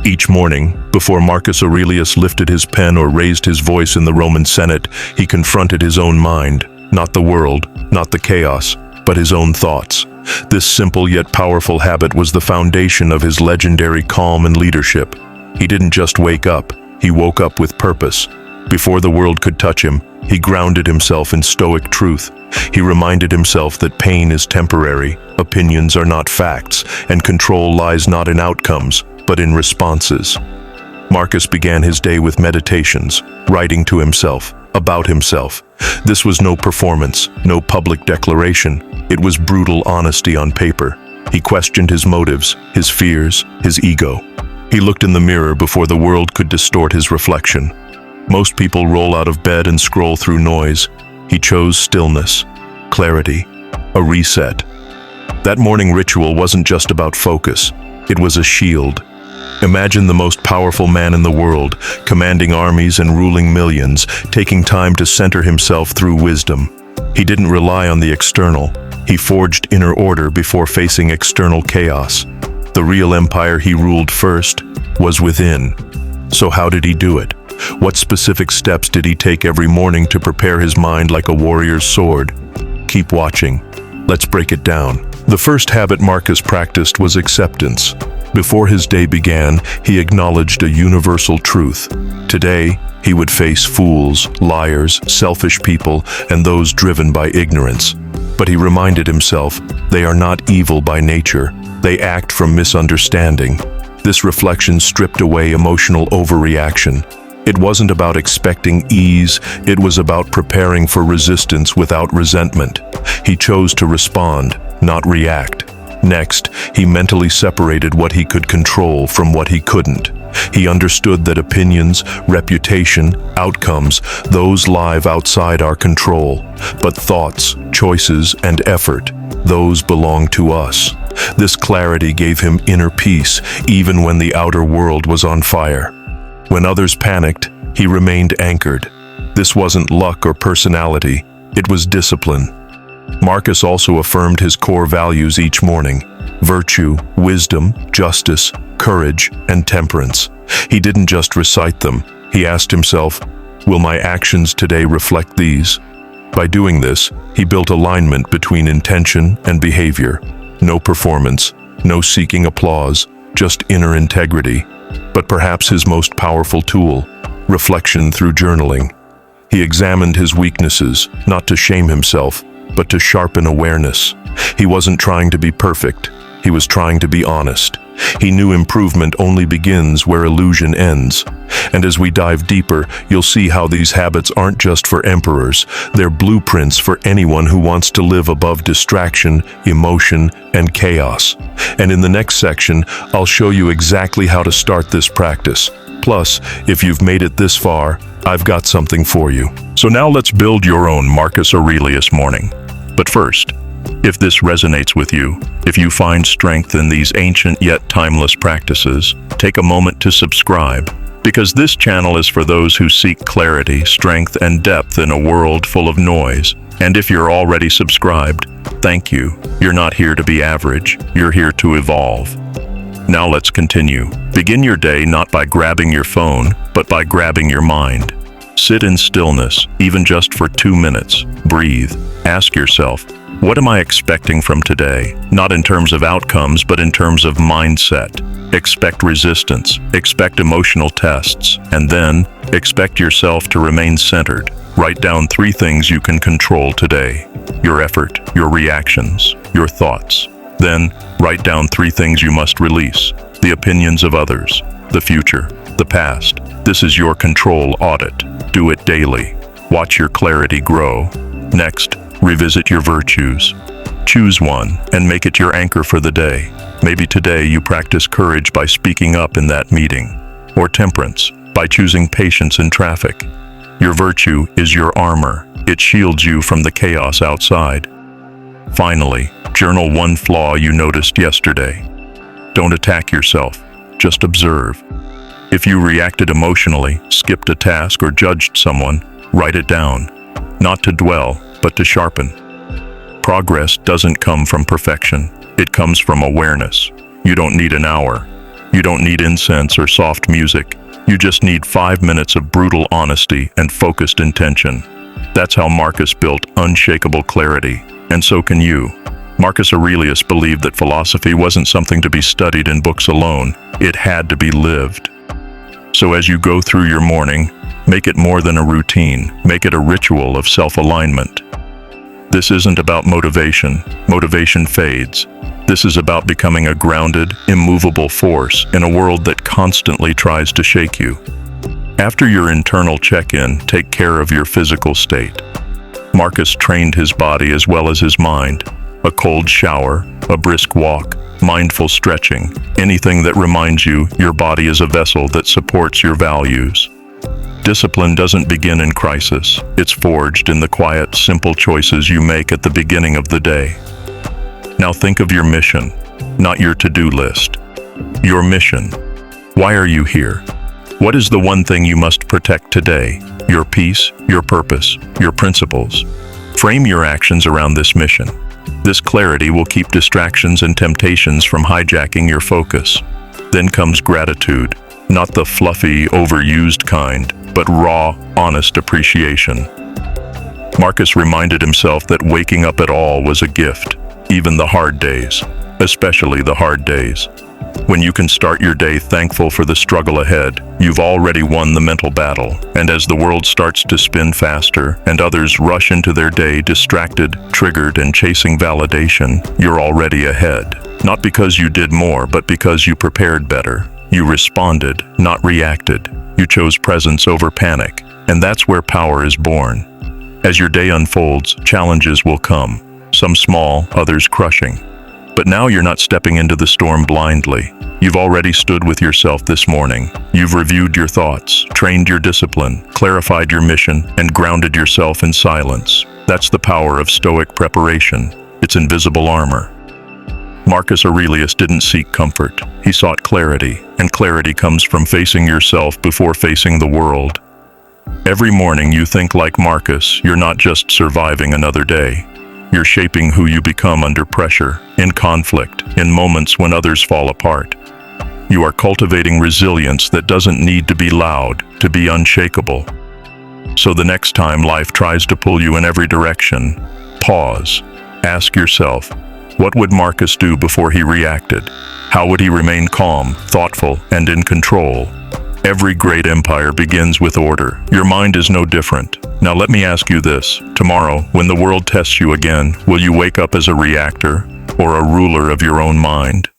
Each morning, before Marcus Aurelius lifted his pen or raised his voice in the Roman Senate, he confronted his own mind, not the world, not the chaos, but his own thoughts. This simple yet powerful habit was the foundation of his legendary calm and leadership. He didn't just wake up, he woke up with purpose. Before the world could touch him, he grounded himself in Stoic truth. He reminded himself that pain is temporary, opinions are not facts, and control lies not in outcomes, but in responses. Marcus began his day with meditations, writing to himself, about himself. This was no performance, no public declaration. It was brutal honesty on paper. He questioned his motives, his fears, his ego. He looked in the mirror before the world could distort his reflection. Most people roll out of bed and scroll through noise. He chose stillness, clarity, a reset. That morning ritual wasn't just about focus. It was a shield. Imagine the most powerful man in the world, commanding armies and ruling millions, taking time to center himself through wisdom. He didn't rely on the external. He forged inner order before facing external chaos. The real empire he ruled first was within. So how did he do it? What specific steps did he take every morning to prepare his mind like a warrior's sword? Keep watching. Let's break it down. The first habit Marcus practiced was acceptance. Before his day began, he acknowledged a universal truth. Today, he would face fools, liars, selfish people, and those driven by ignorance. But he reminded himself, they are not evil by nature. They act from misunderstanding. This reflection stripped away emotional overreaction. It wasn't about expecting ease, it was about preparing for resistance without resentment. He chose to respond, not react. Next, he mentally separated what he could control from what he couldn't. He understood that opinions, reputation, outcomes, those live outside our control. But thoughts, choices, and effort, those belong to us. This clarity gave him inner peace, even when the outer world was on fire. When others panicked, he remained anchored. This wasn't luck or personality, it was discipline. Marcus also affirmed his core values each morning: virtue, wisdom, justice, courage, and temperance. He didn't just recite them. He asked himself, will my actions today reflect these? By doing this, he built alignment between intention and behavior. No performance, no seeking applause, just inner integrity. But perhaps his most powerful tool, reflection through journaling. He examined his weaknesses, not to shame himself, but to sharpen awareness. He wasn't trying to be perfect. He was trying to be honest. He knew improvement only begins where illusion ends. And as we dive deeper, you'll see how these habits aren't just for emperors. They're blueprints for anyone who wants to live above distraction, emotion, and chaos. And in the next section, I'll show you exactly how to start this practice. Plus, if you've made it this far, I've got something for you. So now let's build your own Marcus Aurelius morning. But first, if this resonates with you, if you find strength in these ancient yet timeless practices, take a moment to subscribe, because this channel is for those who seek clarity, strength, and depth in a world full of noise. And if you're already subscribed, thank you. You're not here to be average, you're here to evolve. Now let's continue. Begin your day not by grabbing your phone, but by grabbing your mind. Sit in stillness, even just for 2 minutes. Breathe. Ask yourself, what am I expecting from today? Not in terms of outcomes, but in terms of mindset. Expect resistance, expect emotional tests, and then expect yourself to remain centered. Write down 3 things you can control today: your effort, your reactions, your thoughts. Then, write down 3 things you must release: the opinions of others, the future, the past. This is your control audit. Do it daily. Watch your clarity grow. Next, revisit your virtues. Choose one and make it your anchor for the day. Maybe today you practice courage by speaking up in that meeting, or temperance by choosing patience in traffic. Your virtue is your armor. It shields you from the chaos outside. Finally, journal 1 flaw you noticed yesterday. Don't attack yourself, just observe. If you reacted emotionally, skipped a task, or judged someone, write it down. Not to dwell, but to sharpen. Progress doesn't come from perfection. It comes from awareness. You don't need an hour. You don't need incense or soft music. You just need 5 minutes of brutal honesty and focused intention. That's how Marcus built unshakable clarity, and so can you. Marcus Aurelius believed that philosophy wasn't something to be studied in books alone. It had to be lived. So as you go through your morning, make it more than a routine. Make it a ritual of self-alignment. This isn't about motivation. Motivation fades. This is about becoming a grounded, immovable force in a world that constantly tries to shake you. After your internal check-in, take care of your physical state. Marcus trained his body as well as his mind. A cold shower, a brisk walk, mindful stretching, anything that reminds you your body is a vessel that supports your values. Discipline doesn't begin in crisis. It's forged in the quiet, simple choices you make at the beginning of the day. Now think of your mission, not your to-do list. Your mission. Why are you here? What is the one thing you must protect today? Your peace, your purpose, your principles. Frame your actions around this mission. This clarity will keep distractions and temptations from hijacking your focus. Then comes gratitude, not the fluffy, overused kind, but raw, honest appreciation. Marcus reminded himself that waking up at all was a gift, even the hard days, especially the hard days. When you can start your day thankful for the struggle ahead, you've already won the mental battle. And as the world starts to spin faster and others rush into their day distracted, triggered, and chasing validation, you're already ahead. Not because you did more, but because you prepared better. You responded, not reacted. You chose presence over panic. And that's where power is born. As your day unfolds, challenges will come. Some small, others crushing. But now you're not stepping into the storm blindly. You've already stood with yourself this morning. You've reviewed your thoughts, trained your discipline, clarified your mission, and grounded yourself in silence. That's the power of Stoic preparation. It's invisible armor. Marcus Aurelius didn't seek comfort. He sought clarity, and clarity comes from facing yourself before facing the world. Every morning you think like Marcus, you're not just surviving another day. You're shaping who you become under pressure, in conflict, in moments when others fall apart. You are cultivating resilience that doesn't need to be loud, to be unshakable. So the next time life tries to pull you in every direction, pause. Ask yourself, what would Marcus do before he reacted? How would he remain calm, thoughtful, and in control? Every great empire begins with order. Your mind is no different. Now let me ask you this. Tomorrow, when the world tests you again, will you wake up as a reactor or a ruler of your own mind?